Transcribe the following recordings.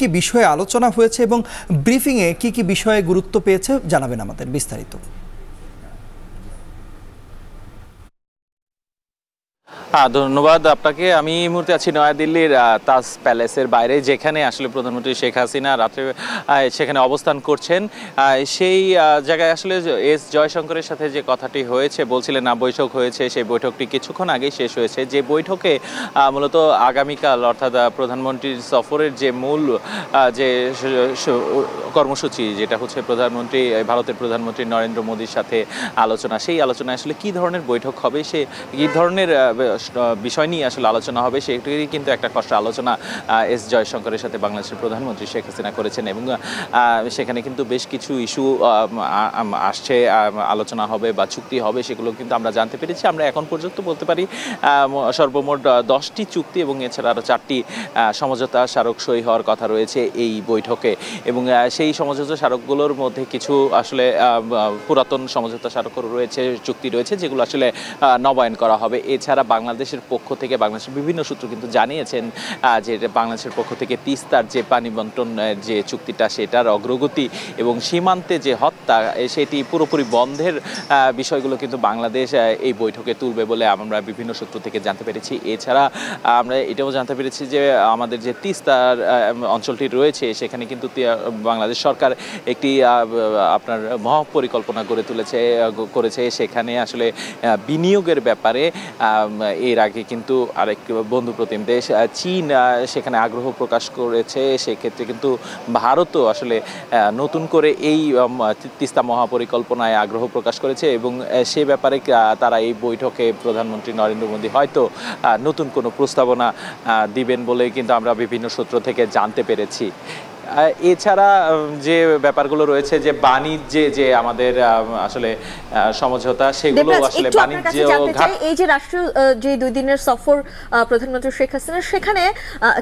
কি বিষয়ে আলোচনা হয়েছে এবং ব্রিফিংয়ে কি বিষয়ে গুরুত্ব পেয়েছে জানাবেন আমাদের বিস্তারিত। ধন্যবাদ আপনাকে। আমি এই মুহূর্তে আছি নয়াদিল্লির তাজ প্যালেসের বাইরে, যেখানে আসলে প্রধানমন্ত্রী শেখ হাসিনা রাত্রে সেখানে অবস্থান করছেন। সেই জায়গায় আসলে এস জয়শঙ্করের সাথে যে কথাটি হয়েছে, বলছিলেন না বৈঠক হয়েছে, সেই বৈঠকটি কিছুক্ষণ আগেই শেষ হয়েছে। যে বৈঠকে মূলত আগামীকাল অর্থাৎ প্রধানমন্ত্রীর সফরের যে মূল যে কর্মসূচি, যেটা হচ্ছে ভারতের প্রধানমন্ত্রী নরেন্দ্র মোদীর সাথে আলোচনা, সেই আলোচনায় আসলে কী ধরনের বৈঠক হবে, সে কী ধরনের বিষয় নিয়ে আসলে আলোচনা হবে, সেটিরই কিন্তু একটা খসড়া আলোচনা এস জয়শঙ্করের সাথে বাংলাদেশের প্রধানমন্ত্রী শেখ হাসিনা করেছেন। এবং সেখানে কিন্তু বেশ কিছু ইস্যু আসছে, আলোচনা হবে বা চুক্তি হবে, সেগুলো কিন্তু আমরা জানতে পেরেছি। আমরা এখন পর্যন্ত বলতে পারি সর্বমোট 10টি চুক্তি এবং এছাড়া আরও 4টি সমঝোতা স্মারক সই হওয়ার কথা রয়েছে এই বৈঠকে। এবং সেই সমঝোতা স্মারকগুলোর মধ্যে কিছু আসলে পুরাতন সমঝোতা স্মারক রয়েছে, চুক্তি রয়েছে, যেগুলো আসলে নবায়ন করা হবে। এছাড়া বাংলাদেশের পক্ষ থেকে, বাংলাদেশের বিভিন্ন সূত্র কিন্তু জানিয়েছেন যে বাংলাদেশের পক্ষ থেকে তিস্তার যে পানি বন্টন যে চুক্তিটা, সেটার অগ্রগতি এবং সীমান্তে যে হত্যা, সেটি পুরোপুরি বন্ধের বিষয়গুলো কিন্তু বাংলাদেশ এই বৈঠকে তুলবে বলে আমরা বিভিন্ন সূত্র থেকে জানতে পেরেছি। এছাড়া আমরা এটাও জানতে পেরেছি যে আমাদের যে তিস্তার অঞ্চলটি রয়েছে, সেখানে কিন্তু বাংলাদেশ সরকার একটি আপনার মহাপরিকল্পনা গড়ে করেছে। সেখানে আসলে বিনিয়োগের ব্যাপারে এর আগে কিন্তু আরেক বন্ধু প্রতিম দেশ চীন সেখানে আগ্রহ প্রকাশ করেছে। সেক্ষেত্রে কিন্তু ভারতও আসলে নতুন করে এই তিস্তা মহাপরিকল্পনায় আগ্রহ প্রকাশ করেছে এবং সে ব্যাপারে তারা এই বৈঠকে প্রধানমন্ত্রী নরেন্দ্র মোদী হয়তো নতুন কোনো প্রস্তাবনা দিবেন বলে কিন্তু আমরা বিভিন্ন সূত্র থেকে জানতে পেরেছি। এছাড়া যে ব্যাপারগুলো রয়েছে, যে বাণিজ্যে যে আমাদের আসলে সমঝোতা, সেগুলো আসলে বাণিজ্য এই যে রাষ্ট্রীয় যে 2 দিনের সফর প্রধানমন্ত্রী শেখ হাসিনা, সেখানে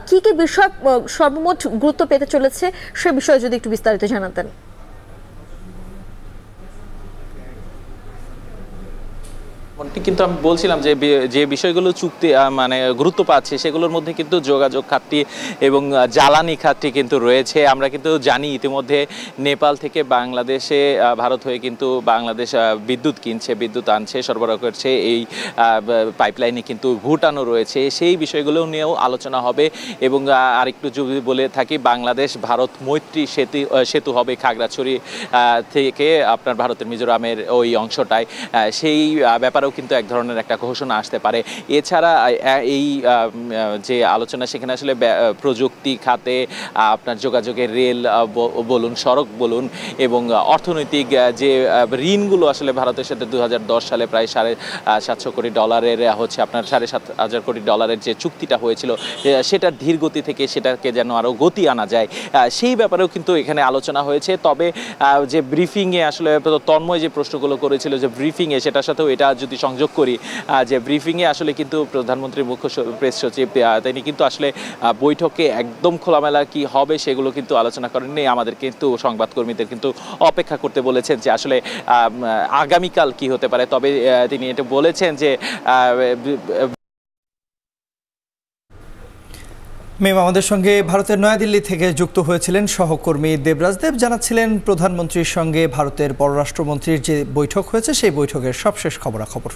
কি বিষয় সর্বমোট গুরুত্ব পেতে চলেছে, সে বিষয়ে যদি একটু বিস্তারিত জানাতেন। কিন্তু আমি বলছিলাম যে বিষয়গুলো চুক্তি মানে গুরুত্ব পাচ্ছে, সেগুলোর মধ্যে কিন্তু যোগাযোগ খাতটি এবং জ্বালানি খাতটি কিন্তু রয়েছে। আমরা কিন্তু জানি ইতিমধ্যে নেপাল থেকে বাংলাদেশে ভারত হয়ে কিন্তু বাংলাদেশ বিদ্যুৎ কিনছে, বিদ্যুৎ আনছে, সরবরাহ করছে। এই পাইপলাইনে কিন্তু ভুটানও রয়েছে। সেই বিষয়গুলো নিয়েও আলোচনা হবে। এবং আরেকটু যদি বলে থাকি, বাংলাদেশ ভারত মৈত্রী সেতু হবে খাগড়াছড়ি থেকে আপনার ভারতের মিজোরামের ওই অংশটায়, সেই ব্যাপারেও কিন্তু এক ধরনের একটা ঘোষণা আসতে পারে। এছাড়া এই যে আলোচনা, সেখানে আসলে প্রযুক্তি খাতে আপনার যোগাযোগের রেল বলুন, সড়ক বলুন, এবং অর্থনৈতিক যে ঋণগুলো আসলে ভারতের সাথে 2010 সালে প্রায় $750 কোটি হচ্ছে আপনার $7,500 কোটি যে চুক্তিটা হয়েছিল, সেটার ধীর গতি থেকে সেটাকে যেন আরও গতি আনা যায়, সেই ব্যাপারেও কিন্তু এখানে আলোচনা হয়েছে। তবে যে ব্রিফিংয়ে আসলে তন্ময় যে প্রশ্নগুলো করেছিল, যে ব্রিফিংয়ে, সেটার সাথেও এটা যদি সংযোগ করি, যে ব্রিফিংয়ে আসলে কিন্তু প্রধানমন্ত্রীর মুখ্য প্রেস সচিব তিনি কিন্তু আসলে বৈঠকে একদম খোলামেলা কি হবে সেগুলো কিন্তু আলোচনা করেননি। আমাদের কিন্তু সংবাদকর্মীদের কিন্তু অপেক্ষা করতে বলেছেন যে আসলে আগামীকাল কি হতে পারে। তবে তিনি এটা বলেছেন যে মেম আমাদের সঙ্গে ভারতের নয়াদিল্লি থেকে যুক্ত হয়েছিলেন সহকর্মী দেবরাজ দেব, জানাচ্ছিলেন প্রধানমন্ত্রীর সঙ্গে ভারতের পররাষ্ট্রমন্ত্রীর যে বৈঠক হয়েছে, সেই বৈঠকের সবশেষ খবরাখবর।